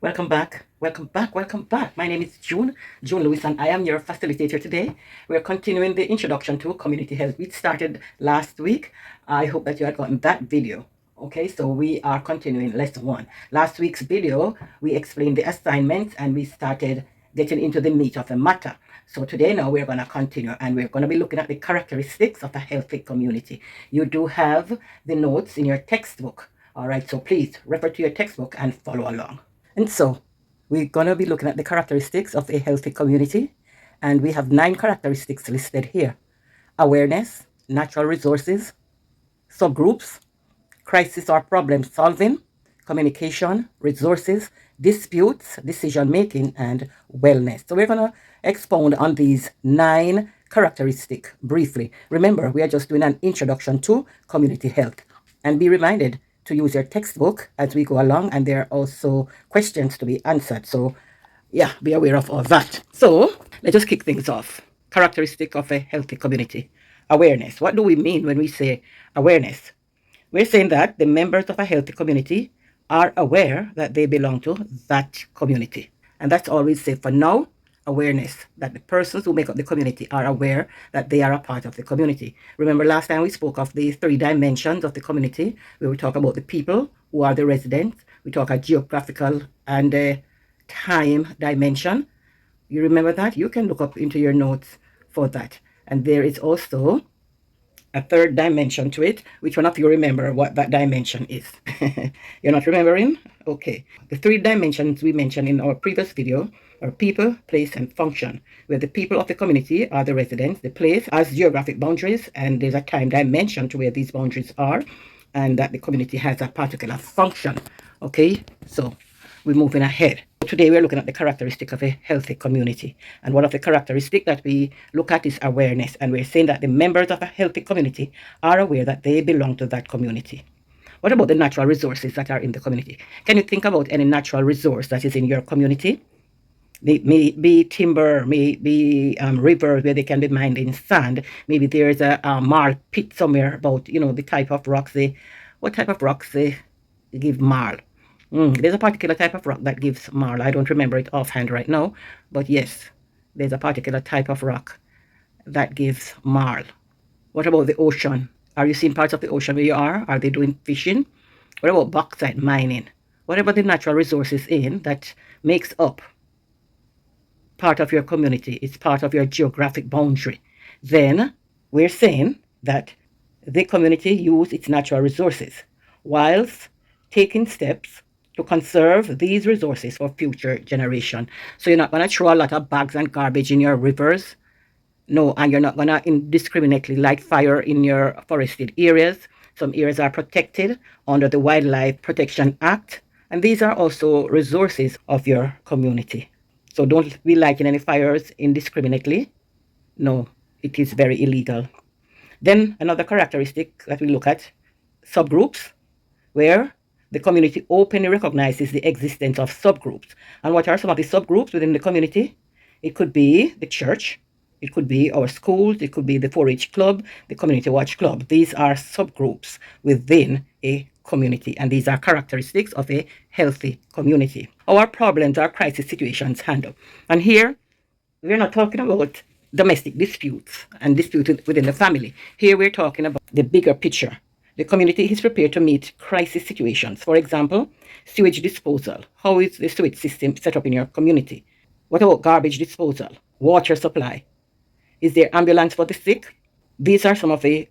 Welcome back, welcome back, welcome back. My name is June Lewis, and I am your facilitator today. We're continuing the introduction to community health. We started last week. I hope that you had gotten that video. Okay, so we are continuing lesson one. Last week's video, we explained the assignments and we started getting into the meat of the matter. So today now we're going to continue and we're going to be looking at the characteristics of a healthy community. You do have the notes in your textbook. All right, so please refer to your textbook and follow along. And so we're going to be looking at the characteristics of a healthy community. And we have 9 characteristics listed here: awareness, natural resources, subgroups, crisis or problem solving, communication, resources, disputes, decision making, and wellness. So we're going to expound on these 9 characteristics briefly. Remember, we are just doing an introduction to community health. And be reminded to use your textbook as we go along, and there are also questions to be answered. So yeah, be aware of all that. So let's just kick things off. Characteristic of a healthy community. Awareness. What do we mean when we say awareness? We're saying that the members of a healthy community are aware that they belong to that community. And that's all we say for now. Awareness, that the persons who make up the community are aware that they are a part of the community. Remember last time we spoke of the 3 dimensions of the community. We will talk about the people who are the residents. We talk a geographical and time dimension. You remember that? You can look up into your notes for that. And there is also a 3rd dimension to it. Which one of you remember what that dimension is? You're not remembering? Okay. The 3 dimensions we mentioned in our previous video are people, place, and function, where the people of the community are the residents. The place has geographic boundaries, and there's a time dimension to where these boundaries are, and that the community has a particular function. Okay, so we're moving ahead. Today we're looking at the characteristic of a healthy community. And one of the characteristics that we look at is awareness. And we're saying that the members of a healthy community are aware that they belong to that community. What about the natural resources that are in the community? Can you think about any natural resource that is in your community? May be timber, may be rivers where they can be mined in sand. Maybe there's a marl pit somewhere about, the type of rocks what type of rocks they give marl. There's a particular type of rock that gives marl. I don't remember it offhand right now, but yes, there's a particular type of rock that gives marl. What about the ocean? Are you seeing parts of the ocean where you are? Are they doing fishing? What about bauxite mining? Whatever the natural resources in that makes up part of your community, it's part of your geographic boundary, then we're saying that the community use its natural resources whilst taking steps to conserve these resources for future generation. So you're not going to throw a lot of bags and garbage in your rivers. No, and you're not going to indiscriminately light fire in your forested areas. Some areas are protected under the Wildlife Protection Act, and these are also resources of your community. So don't be lighting any fires indiscriminately. No, it is very illegal. Then another characteristic that we look at, subgroups, where the community openly recognizes the existence of subgroups. And what are some of the subgroups within the community? It could be the church, it could be our schools, it could be the 4-H club, the community watch club. These are subgroups within a community, and these are characteristics of a healthy community. Our problems, our crisis situations handled. And here, we're not talking about domestic disputes and disputes within the family. Here, we're talking about the bigger picture. The community is prepared to meet crisis situations. For example, sewage disposal. How is the sewage system set up in your community? What about garbage disposal? Water supply? Is there ambulance for the sick? These are some of the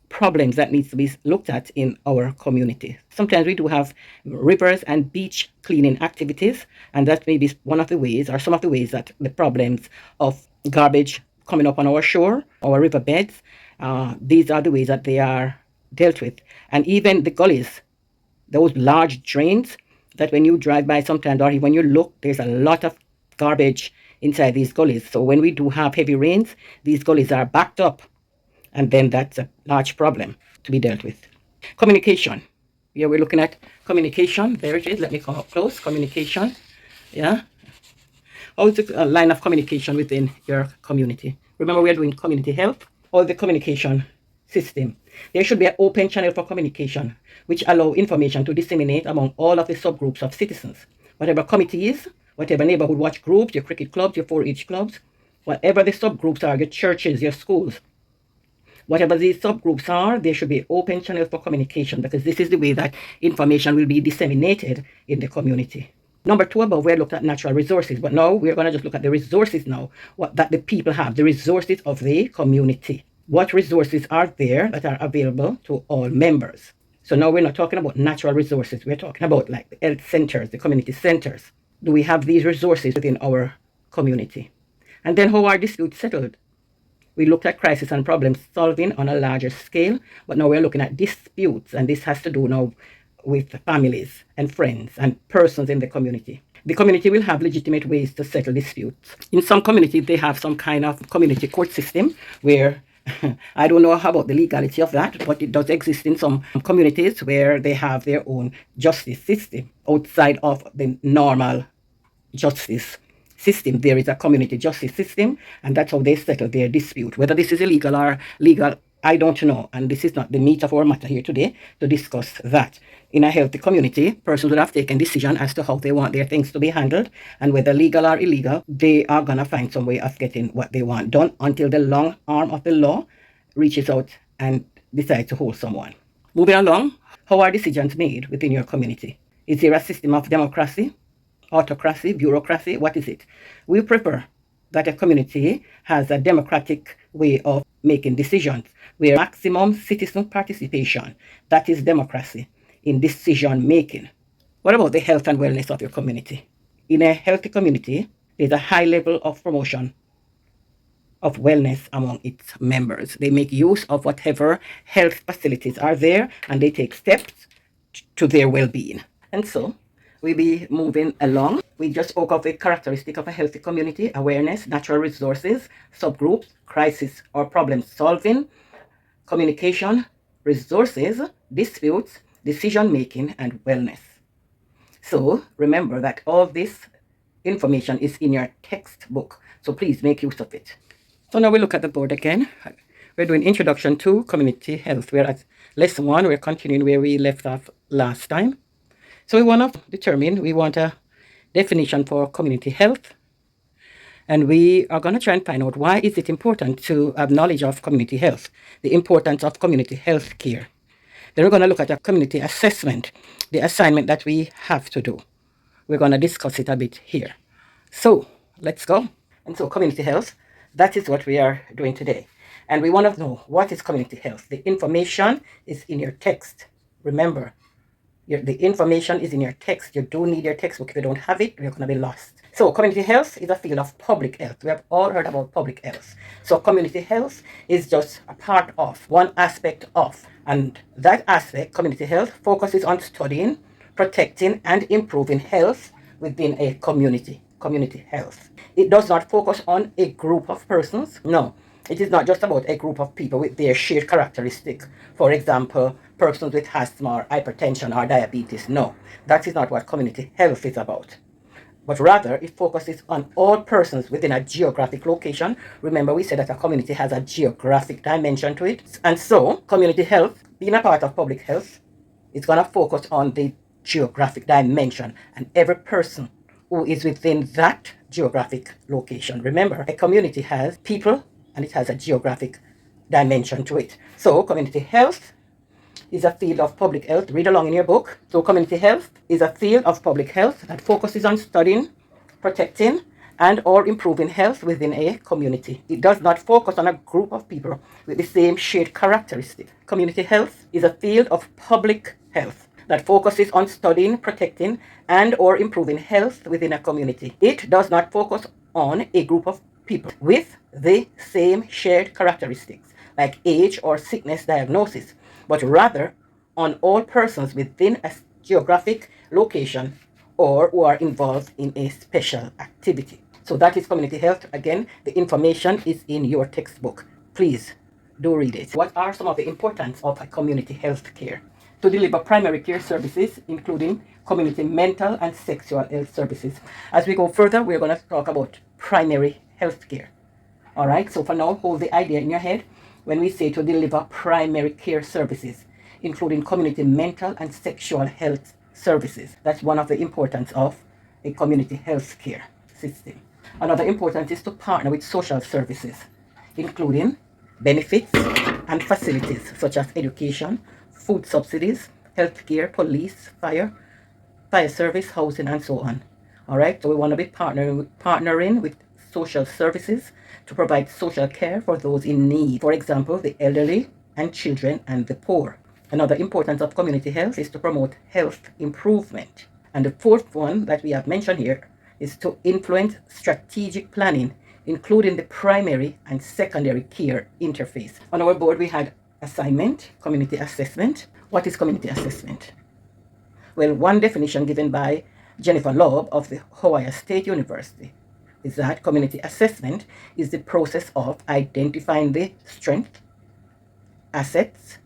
problems that needs to be looked at in our community. Sometimes we do have rivers and beach cleaning activities, and that may be one of the ways or some of the ways that the problems of garbage coming up on our shore, our riverbeds, these are the ways that they are dealt with. And even the gullies, those large drains that when you drive by sometimes or when you look, there's a lot of garbage inside these gullies. So when we do have heavy rains, these gullies are backed up, and then that's a large problem to be dealt with. Communication. Here we're looking at communication. There it is. Let me come up close. Communication. Yeah. How is the line of communication within your community? Remember, we are doing community health or the communication system. There should be an open channel for communication, which allow information to disseminate among all of the subgroups of citizens. whatever committees, whatever neighborhood watch groups, your cricket clubs, your 4-H clubs, whatever the subgroups are, your churches, your schools, whatever these subgroups are, there should be open channels for communication, because this is the way that information will be disseminated in the community. Number 2 above, we looked at natural resources, but now we're going to just look at the resources now, what that the people have, the resources of the community. What resources are there that are available to all members? So now we're not talking about natural resources. We're talking about like the health centers, the community centers. Do we have these resources within our community? And then how are disputes settled? We looked at crisis and problem solving on a larger scale, but now we're looking at disputes, and this has to do now with families and friends and persons in the community. The community will have legitimate ways to settle disputes. In some communities, they have some kind of community court system where I don't know about the legality of that, but it does exist in some communities where they have their own justice system outside of the normal justice system. There is a community justice system, and that's how they settle their dispute. Whether this is illegal or legal, I don't know, and this is not the meat of our matter here today to discuss that. In a healthy community, persons would have taken decision as to how they want their things to be handled, and whether legal or illegal, they are gonna find some way of getting what they want done until the long arm of the law reaches out and decides to hold someone. Moving along, how are decisions made within your community? Is there a system of democracy, autocracy, bureaucracy? What is it? We prefer that a community has a democratic way of making decisions, where maximum citizen participation, that is democracy in decision making. What about the health and wellness of your community? In a healthy community, there's a high level of promotion of wellness among its members. They make use of whatever health facilities are there, and they take steps to their well-being. And so we be moving along. We just spoke of the characteristic of a healthy community: awareness, natural resources, subgroups, crisis or problem solving, communication, resources, disputes, decision making, and wellness. So remember that all this information is in your textbook, so please make use of it. So now we look at the board again. We're doing Introduction to Community Health. We're at Lesson 1. We're continuing where we left off last time. So we want a definition for community health. And we are going to try and find out why is it important to have knowledge of community health, the importance of community health care. Then we're going to look at a community assessment, the assignment that we have to do. We're going to discuss it a bit here. So let's go. And so community health, that is what we are doing today. And we want to know, what is community health? The information is in your text. Remember, the information is in your text. You do need your textbook. If you don't have it, you're going to be lost. So community health is a field of public health. We have all heard about public health. So community health is just a part of, one aspect of. And that aspect, community health, focuses on studying, protecting, and improving health within a community health. It does not focus on a group of persons. No, it is not just about a group of people with their shared characteristic. For example, persons with asthma or hypertension or diabetes. No, that is not what community health is about. But rather, it focuses on all persons within a geographic location. Remember, we said that a community has a geographic dimension to it. And so, community health, being a part of public health, is going to focus on the geographic dimension and every person who is within that geographic location. Remember, a community has people and it has a geographic dimension to it. So, community health is a field of public health. Read along in your book. So community health is a field of public health that focuses on studying, protecting, and or improving health within a community. It does not focus on a group of people with the same shared characteristic. Community health is a field of public health that focuses on studying, protecting, and or improving health within a community. It does not focus on a group of people with the same shared characteristics, like age or sickness diagnosis, but rather on all persons within a geographic location or who are involved in a special activity. So that is community health. Again, the information is in your textbook. Please do read it. What are some of the importance of a community health care? To deliver primary care services, including community mental and sexual health services. As we go further, we're going to talk about primary health care. All right, so for now, hold the idea in your head. When we say to deliver primary care services, including community mental and sexual health services, that's one of the importance of a community health care system. Another important is to partner with social services, including benefits and facilities such as education, food subsidies, healthcare, police, fire service, housing, and so on. All right, so we want to be partnering with social services to provide social care for those in need. For example, the elderly and children and the poor. Another importance of community health is to promote health improvement. And the fourth one that we have mentioned here is to influence strategic planning, including the primary and secondary care interface. On our board, we had assignment, community assessment. What is community assessment? Well, one definition given by Jennifer Loeb of the Ohio State University is that community assessment is the process of identifying the strengths, assets,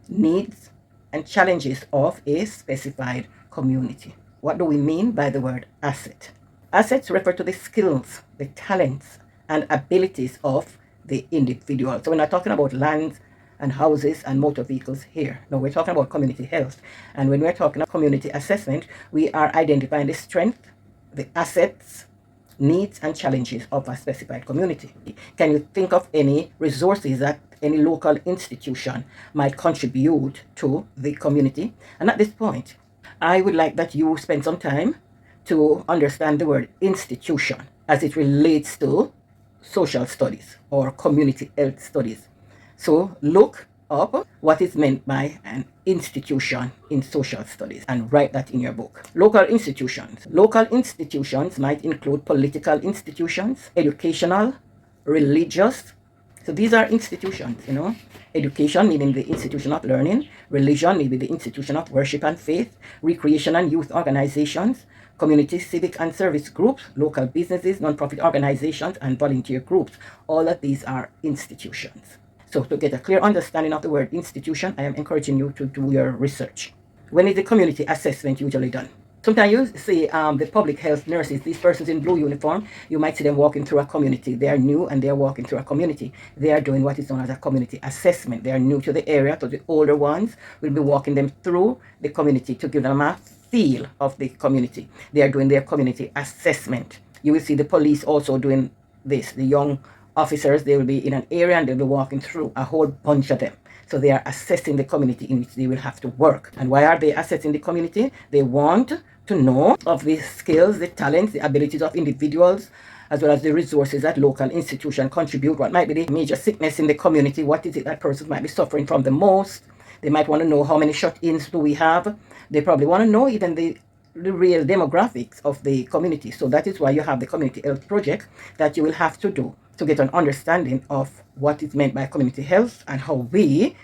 needs, and challenges of a specified community. What do we mean by the word asset? Assets refer to the skills, the talents, and abilities of the individual. So we're not talking about lands and houses and motor vehicles here. No, we're talking about community health. And when we're talking about community assessment, we are identifying the strength, the assets, needs, and challenges of a specified community. Can you think of any resources that any local institution might contribute to the community? And at this point, I would like that you spend some time to understand the word institution as it relates to social studies or community health studies. So look up what is meant by an institution in social studies and write that in your book. Local institutions. Local institutions might include political institutions, educational, religious. So these are institutions, Education meaning the institution of learning, religion maybe the institution of worship and faith, recreation and youth organizations, community, civic and service groups, local businesses, non-profit organizations, and volunteer groups. All of these are institutions. So to get a clear understanding of the word institution, I am encouraging you to do your research. When is the community assessment usually done? Sometimes you see the public health nurses, these persons in blue uniform, you might see them walking through a community. They are new and they are walking through a community. They are doing what is known as a community assessment. They are new to the area, so the older ones will be walking them through the community to give them a feel of the community. They are doing their community assessment. You will see the police also doing this. The young officers, they will be in an area and they'll be walking through a whole bunch of them. So they are assessing the community in which they will have to work. And why are they assessing the community? They want to know of the skills, the talents, the abilities of individuals, as well as the resources that local institutions contribute. What might be the major sickness in the community? What is it that persons might be suffering from the most? They might want to know how many shut-ins do we have. They probably want to know even the real demographics of the community. So that is why you have the community health project that you will have to do to get an understanding of what is meant by community health and how we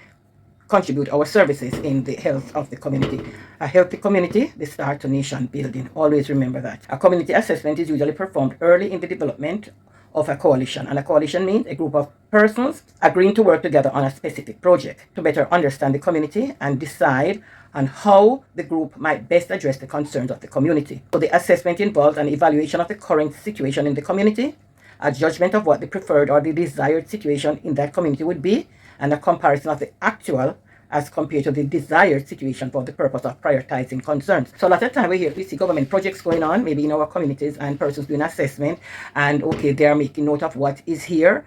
contribute our services in the health of the community. A healthy community, the start to nation building. Always remember that. A community assessment is usually performed early in the development of a coalition. And a coalition means a group of persons agreeing to work together on a specific project to better understand the community and decide on how the group might best address the concerns of the community. So the assessment involves an evaluation of the current situation in the community, a judgment of what the preferred or the desired situation in that community would be, and a comparison of the actual as compared to the desired situation for the purpose of prioritizing concerns. So a lot of time we see government projects going on, maybe in our communities, and persons doing assessment, and okay, they are making note of what is here,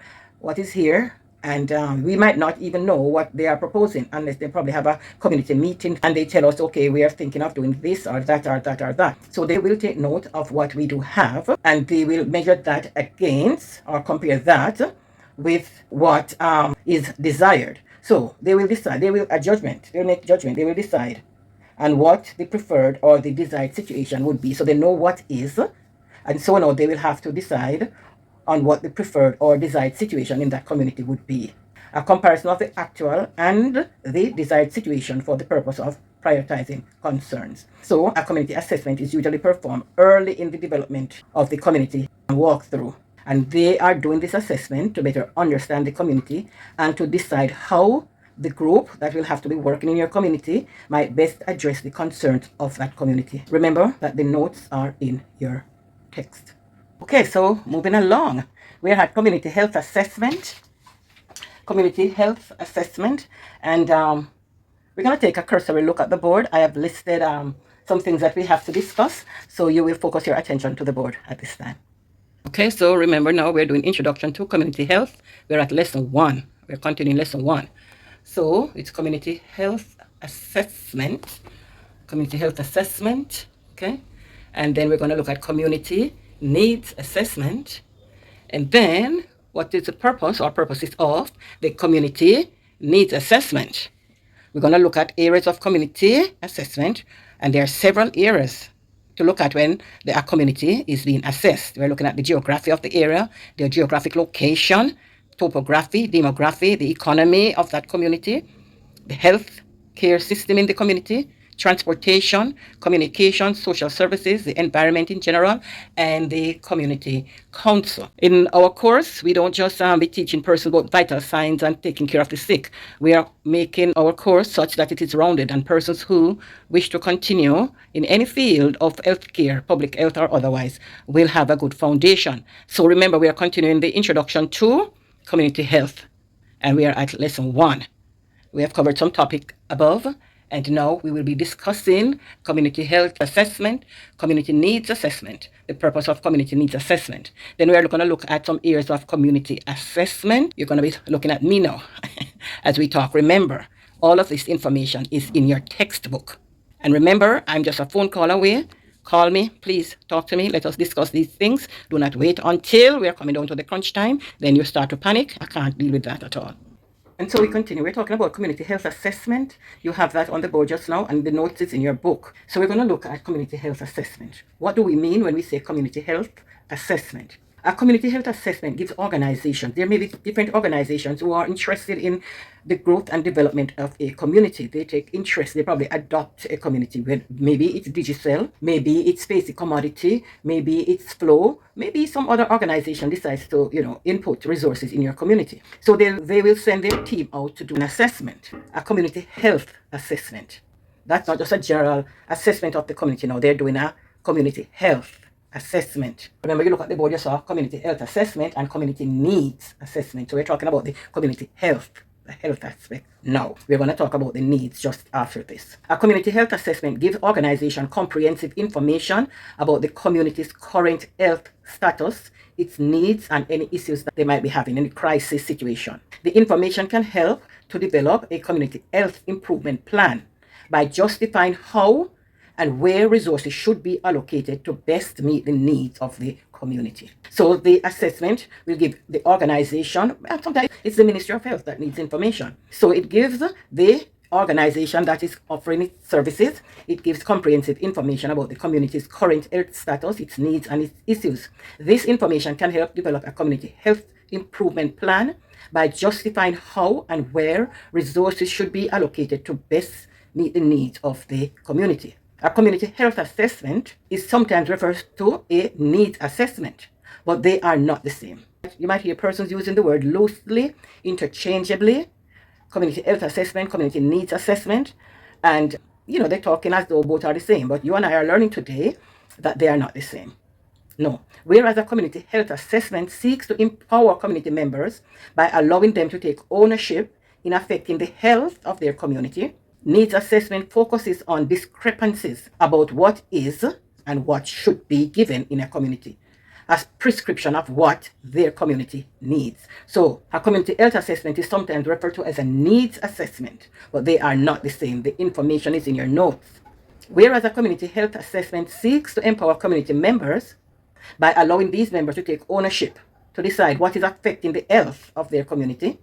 and we might not even know what they are proposing unless they probably have a community meeting and they tell us, okay, we are thinking of doing this or that or that or that. So they will take note of what we do have and they will measure that against or compare that with what is desired. So they will decide, they will make judgment, they will decide on what the preferred or the desired situation would be. So they know what is, and so now they will have to decide on what the preferred or desired situation in that community would be. A comparison of the actual and the desired situation for the purpose of prioritizing concerns. So a community assessment is usually performed early in the development of the community walkthrough. And they are doing this assessment to better understand the community and to decide how the group that will have to be working in your community might best address the concerns of that community. Remember that the notes are in your text. Okay, so moving along, we had community health assessment, and we're going to take a cursory look at the board. I have listed some things that we have to discuss. So you will focus your attention to the board at this time. Okay, so remember now we're doing Introduction to Community Health. We're at lesson 1. We're continuing lesson 1. So it's community health assessment. Community health assessment, okay? And then we're going to look at community needs assessment. And then what is the purpose or purposes of the community needs assessment? We're going to look at areas of community assessment, and there are several areas to look at when the community is being assessed. We're looking at the geography of the area, the geographic location, topography, demography, the economy of that community, the health care system in the community, transportation, communication, social services, the environment in general, and the community council. In our course, we don't just be teaching persons about vital signs and taking care of the sick. We are making our course such that it is rounded, and persons who wish to continue in any field of healthcare, public health or otherwise, will have a good foundation. So remember, we are continuing the introduction to community health, and we are at lesson 1. We have covered some topic above, and now we will be discussing community health assessment, community needs assessment, the purpose of community needs assessment. Then we are going to look at some areas of community assessment. You're going to be looking at me now as we talk. Remember, all of this information is in your textbook. And remember, I'm just a phone call away. Call me, please talk to me. Let us discuss these things. Do not wait until we are coming down to the crunch time. Then you start to panic. I can't deal with that at all. And so we continue. We're talking about community health assessment. You have that on the board just now, and the notes is in your book. So we're going to look at community health assessment. What do we mean when we say community health assessment? A community health assessment gives organizations, there may be different organizations who are interested in the growth and development of a community. They take interest, they probably adopt a community. Maybe it's digital, maybe it's basic commodity, maybe it's flow, maybe some other organization decides to, input resources in your community. So they will send their team out to do an assessment, a community health assessment. That's not just a general assessment of the community. Now they're doing a community health assessment. Remember, you look at the board, you saw community health assessment and community needs assessment. So we're talking about the community health, the health aspect. Now, we're going to talk about the needs just after this. A community health assessment gives organization comprehensive information about the community's current health status, its needs, and any issues that they might be having in a crisis situation. The information can help to develop a community health improvement plan by justifying how and where resources should be allocated to best meet the needs of the community. So the assessment will give the organization, and sometimes it's the Ministry of Health that needs information. So it gives the organization that is offering its services, it gives comprehensive information about the community's current health status, its needs, and its issues. This information can help develop a community health improvement plan by justifying how and where resources should be allocated to best meet the needs of the community. A community health assessment is sometimes referred to a needs assessment, but they are not the same. You might hear persons using the word loosely, interchangeably, community health assessment, community needs assessment, and they're talking as though both are the same, but you and I are learning today that they are not the same. No. Whereas a community health assessment seeks to empower community members by allowing them to take ownership in affecting the health of their community, needs assessment focuses on discrepancies about what is and what should be given in a community as prescription of what their community needs. So a community health assessment is sometimes referred to as a needs assessment, but they are not the same. The information is in your notes. Whereas a community health assessment seeks to empower community members by allowing these members to take ownership to decide what is affecting the health of their community,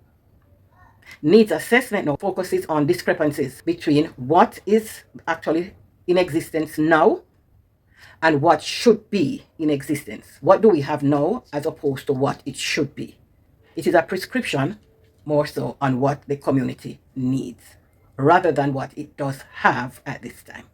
needs assessment now focuses on discrepancies between what is actually in existence now and what should be in existence. What do we have now as opposed to what it should be? It is a prescription more so on what the community needs rather than what it does have at this time.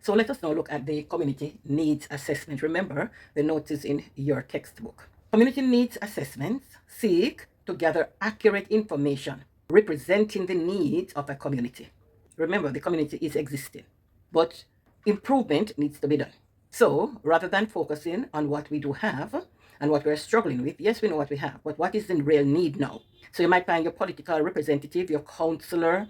So let us now look at the community needs assessment. Remember, the notes is in your textbook. Community needs assessments seek to gather accurate information representing the needs of a community. Remember, the community is existing, but improvement needs to be done. So rather than focusing on what we do have and what we're struggling with, yes, we know what we have, but what is the real need now? So you might find your political representative, your counselor,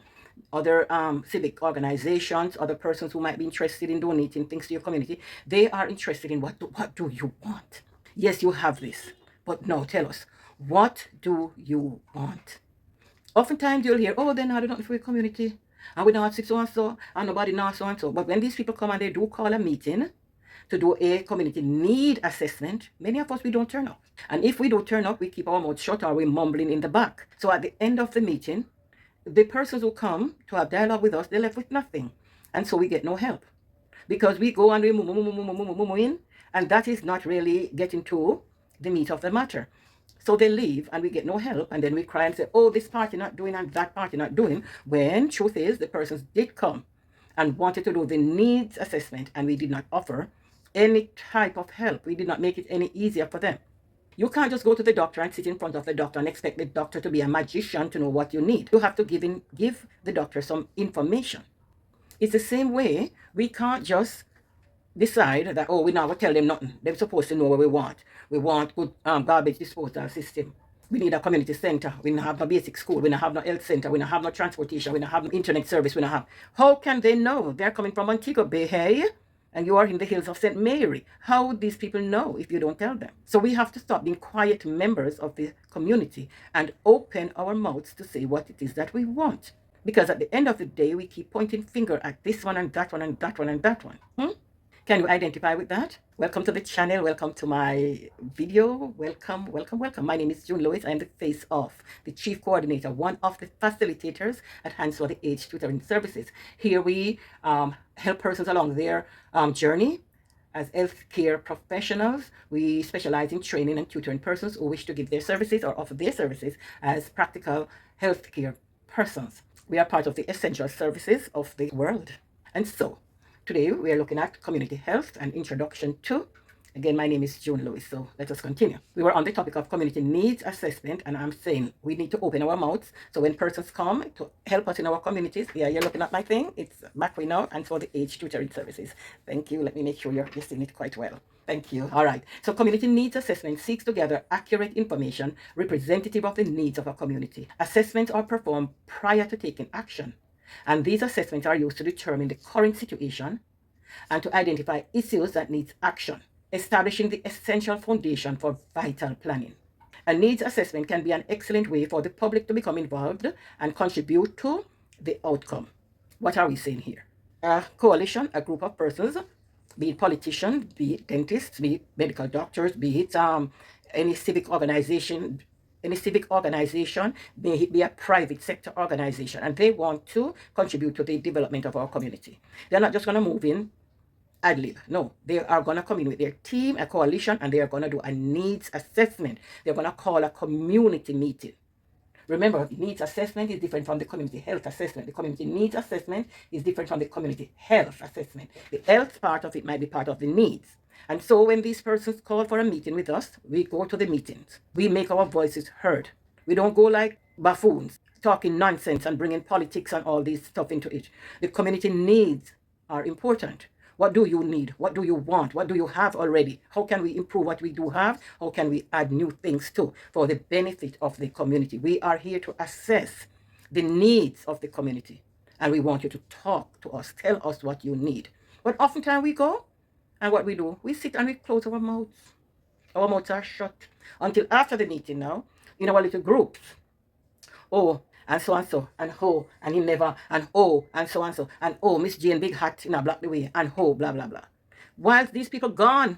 other civic organizations, other persons who might be interested in donating things to your community. They are interested in what do you want? Yes, you have this, but no, tell us, what do you want? Oftentimes you'll hear, oh, they're not enough for your community, and we don't have so and so, and nobody knows so and so. But when these people come and they do call a meeting to do a community need assessment, many of us, we don't turn up. And if we don't turn up, we keep our mouth shut or we're mumbling in the back. So at the end of the meeting, the persons who come to have dialogue with us, they're left with nothing. And so we get no help. Because we go and we move in, and that is not really getting to the meat of the matter. So they leave and we get no help, and then we cry and say, oh, this party not doing and that party not doing, when truth is the persons did come and wanted to do the needs assessment, and we did not offer any type of help. We did not make it any easier for them. You can't just go to the doctor and sit in front of the doctor and expect the doctor to be a magician to know what you need. You have to give the doctor some information. It's the same way. We can't just decide that, oh, we now tell them nothing. They're supposed to know what we want. We want good garbage disposal system. We need a community center. We don't have no basic school. We don't have no health center. We don't have no transportation. We don't have no internet service. We don't have. How can they know? They're coming from Montego Bay, hey? And you are in the hills of St. Mary. How would these people know if you don't tell them? So we have to stop being quiet members of the community and open our mouths to say what it is that we want. Because at the end of the day, we keep pointing finger at this one and that one and that one and that one. Can you identify with that? Welcome to the channel. Welcome to my video. Welcome, welcome, welcome. My name is June Lewis. I am the face of the chief coordinator, one of the facilitators at Hands for the Aged-Tutoring services. Here we help persons along their journey as healthcare professionals. We specialize in training and tutoring persons who wish to give their services or offer their services as practical healthcare persons. We are part of the essential services of the world. And so, today we are looking at community health and introduction to. Again, my name is June Lewis, so let us continue. We were on the topic of community needs assessment, and I'm saying we need to open our mouths. So when persons come to help us in our communities, yeah, you're looking at my thing. It's back way now, and for the Aged-Tutoring services. Thank you. Let me make sure you're seeing it quite well. Thank you. All right. So community needs assessment seeks to gather accurate information representative of the needs of a community. Assessments are performed prior to taking action, and these assessments are used to determine the current situation and to identify issues that need action, establishing the essential foundation for vital planning. A needs assessment can be an excellent way for the public to become involved and contribute to the outcome. What are we saying here? A coalition, a group of persons, be it politicians, be it dentists, be it medical doctors, be it any civic organization, may it be a private sector organization, and they want to contribute to the development of our community. They're not just going to move in ad lib. No, they are going to come in with their team, a coalition, and they are going to do a needs assessment. They're going to call a community meeting. Remember, needs assessment is different from the community health assessment. The community needs assessment is different from the community health assessment. The health part of it might be part of the needs. And so when these persons call for a meeting with us, we go to the meetings. We make our voices heard. We don't go like buffoons, talking nonsense and bringing politics and all this stuff into it. The community needs are important. What do you need? What do you want? What do you have already? How can we improve what we do have? How can we add new things too for the benefit of the community? We are here to assess the needs of the community, and we want you to talk to us, tell us what you need. But oftentimes we go, and what we do, we sit and we close our mouths. Our mouths are shut until after the meeting now, in our little groups. Oh, and so, and ho, and he never, and oh, and so, and oh, Miss Jane Big Hat in a block the way, and ho, blah, blah, blah. Whilst these people gone,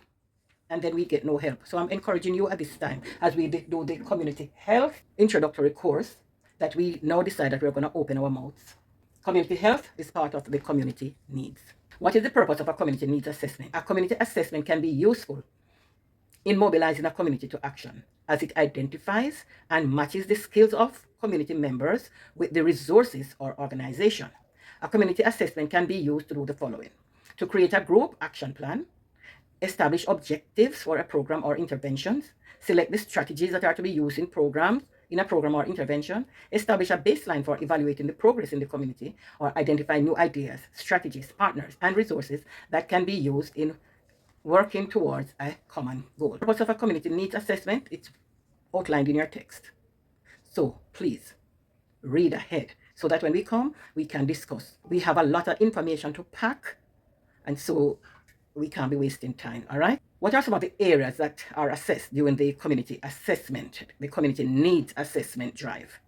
and then we get no help. So I'm encouraging you at this time, as we do the community health introductory course, that we now decide that we're going to open our mouths. Community health is part of the community needs. What is the purpose of a community needs assessment? A community assessment can be useful in mobilizing a community to action, as it identifies and matches the skills of community members with the resources or organization. A community assessment can be used to do the following: to create a group action plan, establish objectives for a program or interventions, select the strategies that are to be used in a program or intervention, establish a baseline for evaluating the progress in the community, or identify new ideas, strategies, partners, and resources that can be used in working towards a common goal. The purpose of a community needs assessment, it's outlined in your text. So please read ahead. so that when we come, we can discuss. We have a lot of information to pack, and so we can't be wasting time, all right? What are some of the areas that are assessed during the community assessment, the community needs assessment drive?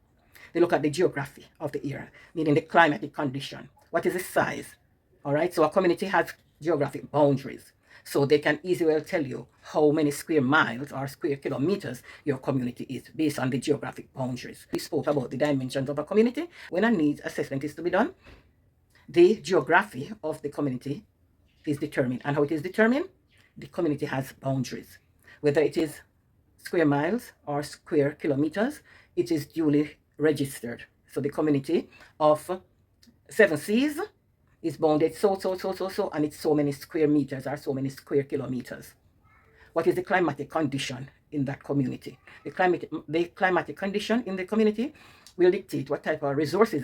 They look at the geography of the area, meaning the climatic condition. What is the size? All right, so a community has geographic boundaries. So they can easily tell you how many square miles or square kilometers your community is based on the geographic boundaries. We spoke about the dimensions of a community. When a needs assessment is to be done, the geography of the community is determined. And how it is determined? The community has boundaries. Whether it is square miles or square kilometers, it is duly registered. So the community of Seven Seas is bounded so, and it's so many square meters or so many square kilometers. What is the climatic condition in that community? The climatic condition in the community will dictate what type of resources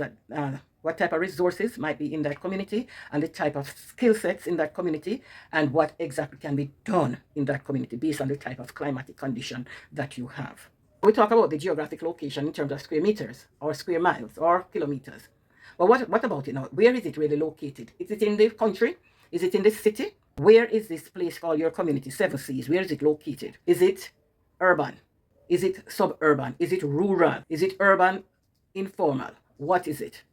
might be in that community, and the type of skill sets in that community, and what exactly can be done in that community based on the type of climatic condition that you have. We talk about the geographic location in terms of square meters or square miles or kilometers. But what about it now? Where is it really located? Is it in the country? Is it in the city? Where is this place called your community, Seven Seas? Where is it located? Is it urban? Is it suburban? Is it rural? Is it urban informal? What is it?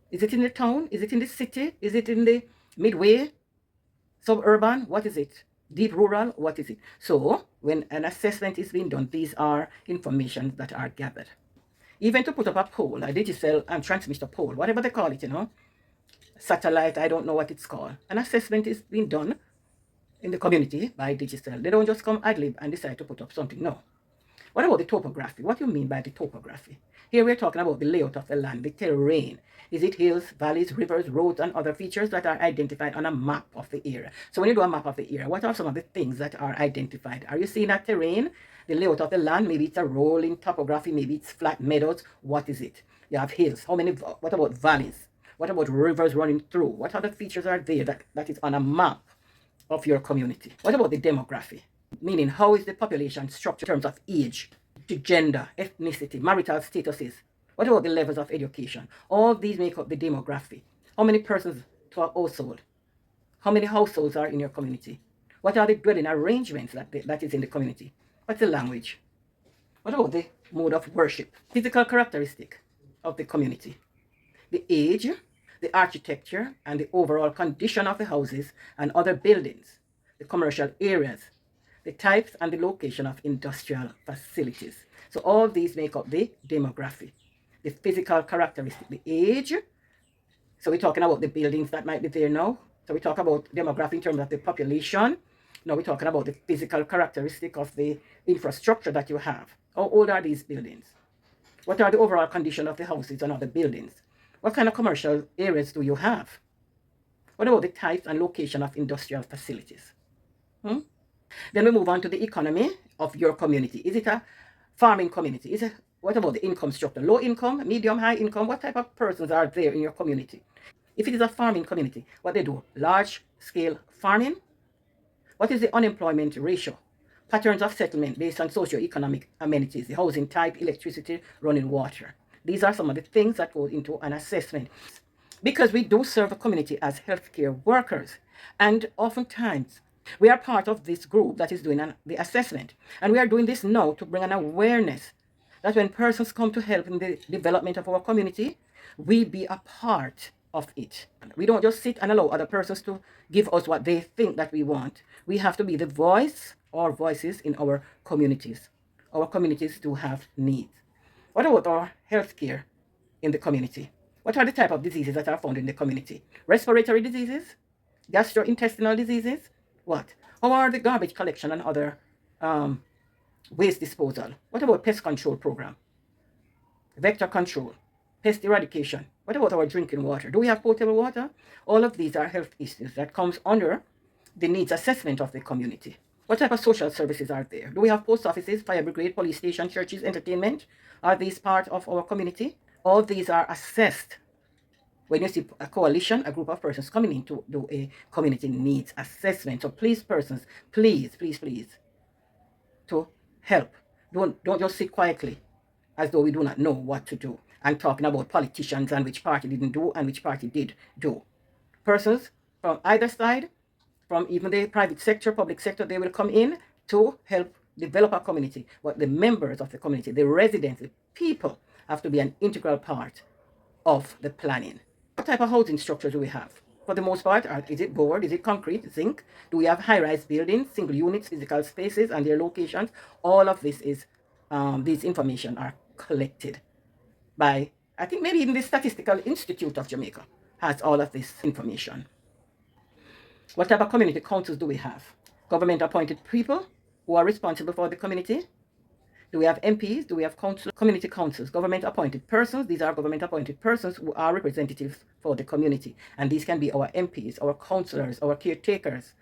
Is it in the town? Is it in the city? Is it in the midway? Suburban? What is it? Deep rural? What is it? So when an assessment is being done, these are information that are gathered. Even to put up a pole, a digital transmitter pole, whatever they call it, satellite, I don't know what it's called. An assessment is being done in the community by digital. They don't just come ad lib and decide to put up something. No. What about the topography? What do you mean by the topography? Here we're talking about the layout of the land, the terrain. Is it hills, valleys, rivers, roads, and other features that are identified on a map of the area? So when you do a map of the area, what are some of the things that are identified? Are you seeing that terrain, the layout of the land? Maybe it's a rolling topography, maybe it's flat meadows. What is it? You have hills. What about valleys? What about rivers running through? What other features are there that is on a map of your community? What about the demography? Meaning, how is the population structured in terms of age, to gender, ethnicity, marital statuses? What about the levels of education? All these make up the demography. How many persons to a household? How many households are in your community? What are the dwelling arrangements that is in the community? What's the language? What about the mode of worship? Physical characteristic of the community. The age, the architecture, and the overall condition of the houses and other buildings, the commercial areas, the types and the location of industrial facilities. So all these make up the demography. The physical characteristic, the age. So we're talking about the buildings that might be there now. So we talk about demography in terms of the population. Now we're talking about the physical characteristic of the infrastructure that you have. How old are these buildings? What are the overall condition of the houses and other buildings? What kind of commercial areas do you have? What about the types and location of industrial facilities? Then we move on to the economy of your community. Is it a farming community? What about the income structure? Low income, medium, high income? What type of persons are there in your community? If it is a farming community, what they do? Large scale farming? What is the unemployment ratio? Patterns of settlement based on socio-economic amenities, the housing type, electricity, running water. These are some of the things that go into an assessment. Because we do serve a community as healthcare workers, and oftentimes we are part of this group that is doing the assessment. And we are doing this now to bring an awareness that when persons come to help in the development of our community, we be a part of it. We don't just sit and allow other persons to give us what they think that we want. We have to be the voice or voices in our communities. Our communities do have needs. What about our healthcare in the community? What are the type of diseases that are found in the community? Respiratory diseases? Gastrointestinal diseases? What? How are the garbage collection and other waste disposal? What about pest control program? Vector control? Pest eradication? What about our drinking water? Do we have potable water? All of these are health issues that comes under the needs assessment of the community. What type of social services are there? Do we have post offices, fire brigade, police station, churches, entertainment? Are these part of our community? All these are assessed when you see a coalition, a group of persons coming in to do a community needs assessment. So please, persons, please, to help. Don't just sit quietly as though we do not know what to do. and talking about politicians and which party didn't do and which party did do. Persons from either side, from even the private sector, public sector, they will come in to help develop our community. But the members of the community, the residents, the people have to be an integral part of the planning. What type of housing structure do we have? For the most part, is it board? Is it concrete, zinc? Do we have high-rise buildings, single units, physical spaces, and their locations? All of this is, these information are collected by, I think maybe even the Statistical Institute of Jamaica has all of this information. What type of community councils do we have? Government-appointed people who are responsible for the community. Do we have MPs? Do we have community councils? Government-appointed persons. These are government-appointed persons who are representatives for the community. And these can be our MPs, our councillors, our caretakers,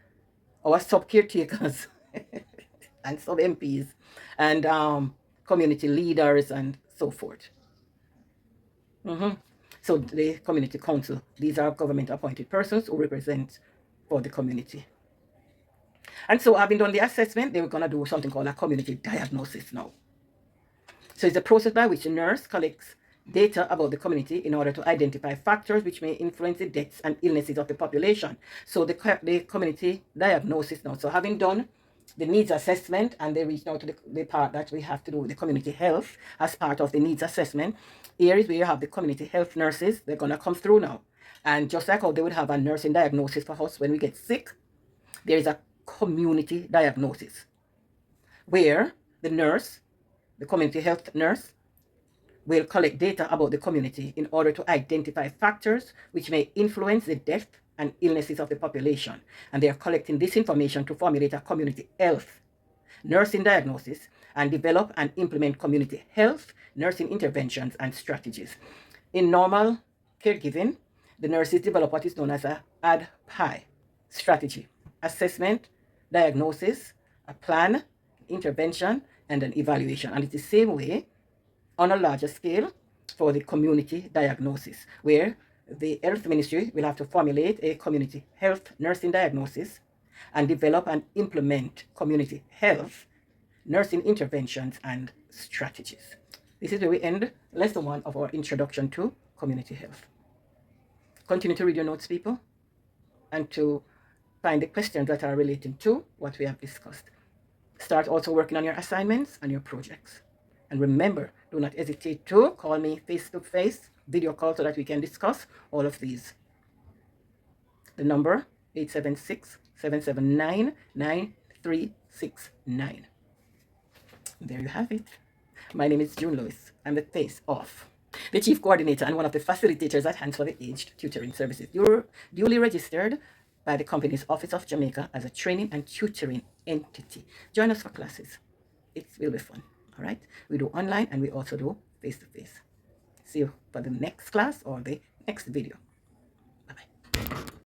our sub-caretakers, and sub-MPs, and community leaders, and so forth. So the community council, these are government-appointed persons who represent for the community. And so having done the assessment, they were going to do something called a community diagnosis now. So it's a process by which the nurse collects data about the community in order to identify factors which may influence the deaths and illnesses of the population. So the community diagnosis now. So having done the needs assessment, and they reach now to the part that we have to do with the community health as part of the needs assessment. Here is where you have the community health nurses. They're going to come through now. And just like how they would have a nursing diagnosis for us when we get sick, there is a community diagnosis where the nurse, the community health nurse, will collect data about the community in order to identify factors which may influence the death and illnesses of the population. And they are collecting this information to formulate a community health nursing diagnosis and develop and implement community health nursing interventions and strategies. In normal caregiving, the nurses develop what is known as a ADPI strategy: assessment, diagnosis, a plan, intervention, and an evaluation. And it's the same way on a larger scale for the community diagnosis, where the health ministry will have to formulate a community health nursing diagnosis and develop and implement community health nursing interventions and strategies. This is where we end lesson 1 of our introduction to community health. Continue to read your notes, people, and to find the questions that are related to what we have discussed. Start also working on your assignments and your projects. And remember, do not hesitate to call me face-to-face, video call, so that we can discuss all of these. The number, 876-779-9369. There you have it. My name is June Lewis. I'm the face of the Chief Coordinator and one of the facilitators at Hands for the Aged Tutoring Services. You're duly registered by the company's Office of Jamaica as a training and tutoring entity. Join us for classes. It will be fun. All right? We do online and we also do face-to-face. See you for the next class or the next video.